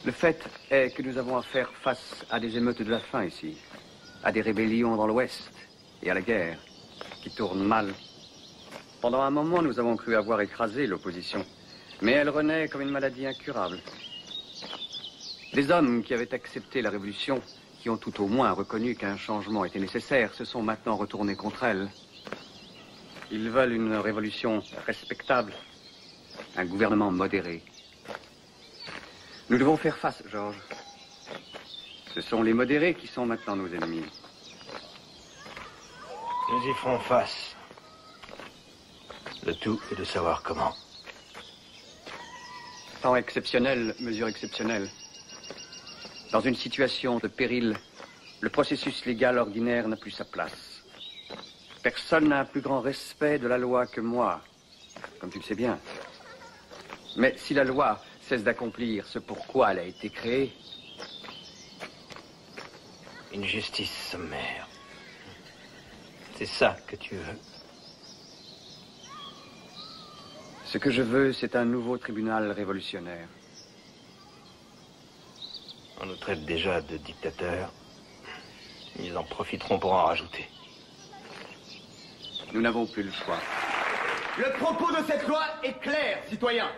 Le fait est que nous avons à faire face à des émeutes de la faim ici, à des rébellions dans l'Ouest et à la guerre qui tournent mal. Pendant un moment, nous avons cru avoir écrasé l'opposition, mais elle renaît comme une maladie incurable. Les hommes qui avaient accepté la révolution, qui ont tout au moins reconnu qu'un changement était nécessaire, se sont maintenant retournés contre elle. Ils veulent une révolution respectable, un gouvernement modéré. Nous devons faire face, Georges. Ce sont les modérés qui sont maintenant nos ennemis. Nous y ferons face. Le tout est de savoir comment. Temps exceptionnel, mesure exceptionnelle. Dans une situation de péril, le processus légal ordinaire n'a plus sa place. Personne n'a un plus grand respect de la loi que moi, comme tu le sais bien. Mais si la loi cesse d'accomplir ce pourquoi elle a été créée... Une justice sommaire. C'est ça que tu veux. Ce que je veux, c'est un nouveau tribunal révolutionnaire. On nous traite déjà de dictateurs. Ils en profiteront pour en rajouter. Nous n'avons plus le choix. Le propos de cette loi est clair, citoyens.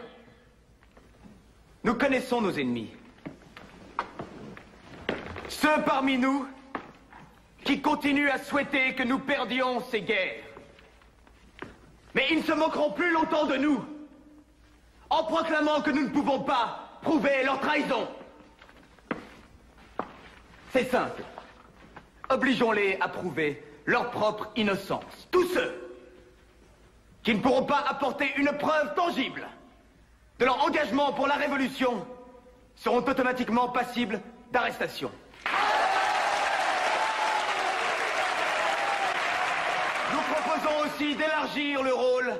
Nous connaissons nos ennemis. Ceux parmi nous qui continuent à souhaiter que nous perdions ces guerres. Mais ils ne se moqueront plus longtemps de nous, en proclamant que nous ne pouvons pas prouver leur trahison. C'est simple. Obligeons-les à prouver leur propre innocence. Tous ceux qui ne pourront pas apporter une preuve tangible de leur engagement pour la révolution seront automatiquement passibles d'arrestation. Nous proposons aussi d'élargir le rôle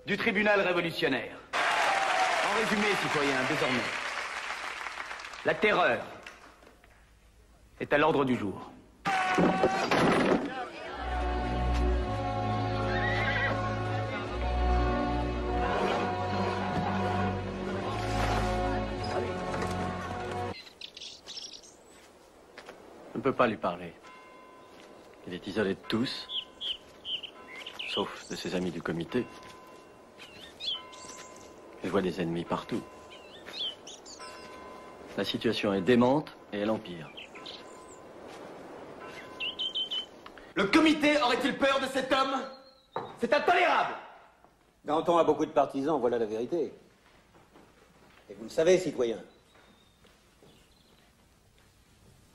du tribunal révolutionnaire. En résumé, citoyens, désormais, la terreur est à l'ordre du jour. On ne peut pas lui parler. Il est isolé de tous, sauf de ses amis du comité. Il voit des ennemis partout. La situation est démente et elle empire. Le comité aurait-il peur de cet homme? C'est intolérable! Danton a beaucoup de partisans, voilà la vérité. Et vous le savez, citoyens.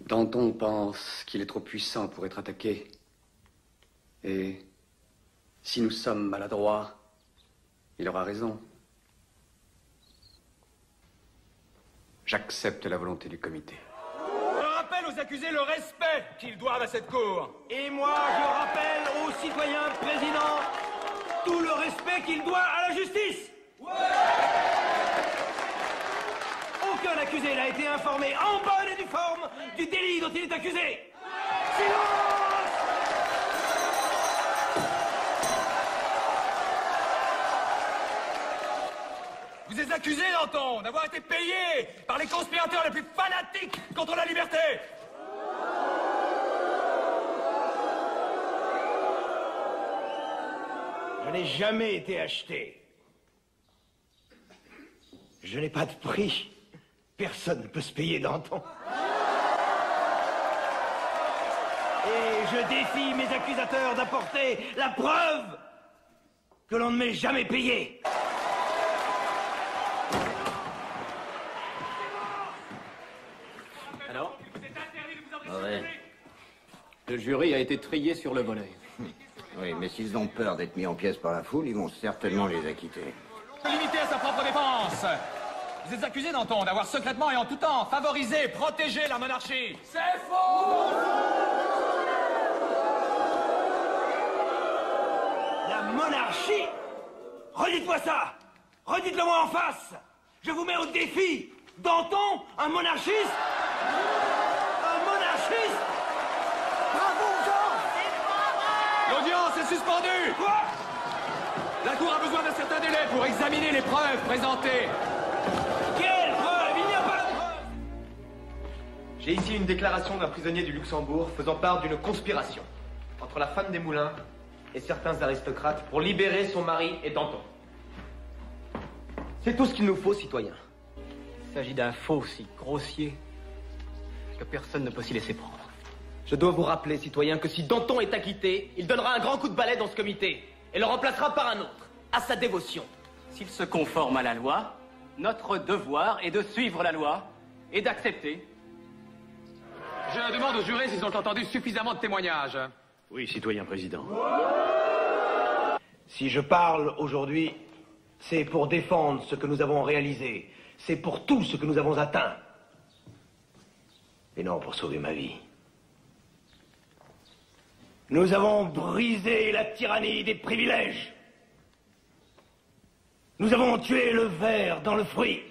Danton pense qu'il est trop puissant pour être attaqué. Et si nous sommes maladroits, il aura raison. J'accepte la volonté du comité. Je rappelle aux accusés le respect qu'ils doivent à cette cour. Et moi, je rappelle aux citoyens présidents tout le respect qu'ils doivent à la justice. Ouais. Aucun accusé n'a été informé en bonne et due forme du délit dont il est accusé. Silence! Vous êtes accusé, Danton, d'avoir été payé par les conspirateurs les plus fanatiques contre la liberté. Je n'ai jamais été acheté. Je n'ai pas de prix. Personne ne peut se payer Danton. Et je défie mes accusateurs d'apporter la preuve que l'on ne m'ait jamais payé. Alors? Ouais. Le jury a été trié sur le volet. Oui, mais s'ils ont peur d'être mis en pièces par la foule, ils vont certainement les acquitter. Limité à sa propre défense. Vous êtes accusé, Danton, d'avoir secrètement et en tout temps favorisé, protégé la monarchie. C'est faux! La monarchie? Redites-moi ça! Redites-le-moi en face! Je vous mets au défi! Danton, un monarchiste? Un monarchiste? Bravo, Georges! L'audience est suspendue! Quoi? La Cour a besoin d'un certain délai pour examiner les preuves présentées. Quelles preuves? Il n'y a pas de preuves! J'ai ici une déclaration d'un prisonnier du Luxembourg faisant part d'une conspiration entre la femme des Moulins et certains aristocrates pour libérer son mari et Danton. C'est tout ce qu'il nous faut, citoyens. Il s'agit d'un faux si grossier que personne ne peut s'y laisser prendre. Je dois vous rappeler, citoyens, que si Danton est acquitté, il donnera un grand coup de balai dans ce comité et le remplacera par un autre, à sa dévotion. S'il se conforme à la loi, notre devoir est de suivre la loi et d'accepter. Je demande aux jurés s'ils ont entendu suffisamment de témoignages. Oui, citoyen président. Si je parle aujourd'hui, c'est pour défendre ce que nous avons réalisé. C'est pour tout ce que nous avons atteint. Et non pour sauver ma vie. Nous avons brisé la tyrannie des privilèges. Nous avons tué le ver dans le fruit,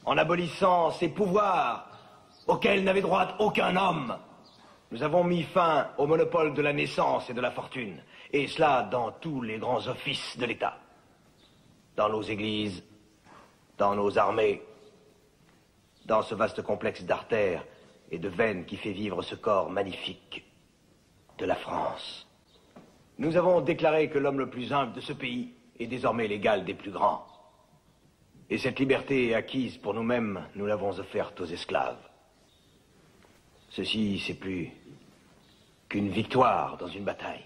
en abolissant ces pouvoirs auxquels n'avait droit aucun homme. Nous avons mis fin au monopole de la naissance et de la fortune, et cela dans tous les grands offices de l'État. Dans nos églises, dans nos armées, dans ce vaste complexe d'artères et de veines qui fait vivre ce corps magnifique de la France. Nous avons déclaré que l'homme le plus humble de ce pays est désormais l'égal des plus grands. Et cette liberté acquise pour nous-mêmes, nous l'avons offerte aux esclaves. Ceci, c'est plus qu'une victoire dans une bataille.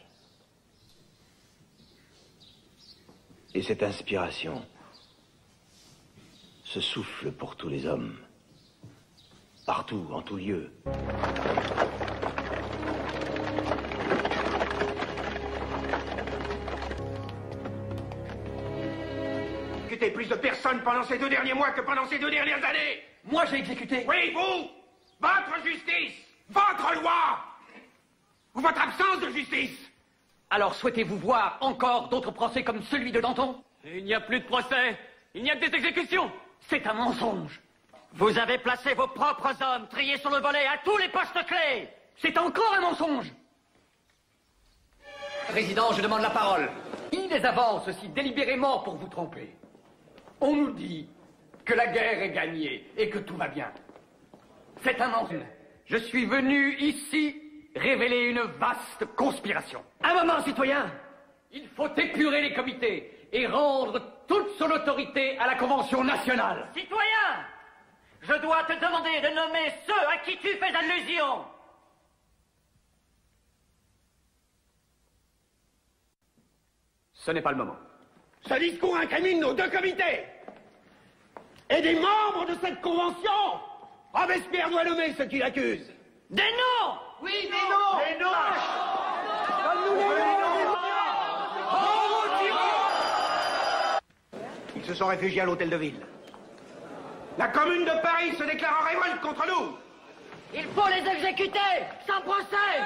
Et cette inspiration, ce souffle pour tous les hommes, partout, en tout lieu. Plus de personnes pendant ces 2 derniers mois que pendant ces 2 dernières années. Moi, j'ai exécuté. Oui, vous. Votre justice. Votre loi. Ou votre absence de justice. Alors souhaitez-vous voir encore d'autres procès comme celui de Danton? Il n'y a plus de procès. Il n'y a que des exécutions. C'est un mensonge. Vous avez placé vos propres hommes triés sur le volet à tous les postes clés. C'est encore un mensonge. Président, je demande la parole. Qui les avance si délibérément pour vous tromper? On nous dit que la guerre est gagnée et que tout va bien. C'est un mensonge. Je suis venu ici révéler une vaste conspiration. Un moment, citoyen. Il faut épurer les comités et rendre toute son autorité à la Convention nationale. Citoyen, je dois te demander de nommer ceux à qui tu fais allusion. Ce n'est pas le moment. Ce discours incrimine nos 2 comités et des membres de cette convention. Robespierre doit nommer ceux qui l'accusent. Des noms. Oui, des noms. Des noms. Donne-nous les noms. Ils se sont réfugiés à l'hôtel de ville. La commune de Paris se déclare en révolte contre nous. Il faut les exécuter, sans procès.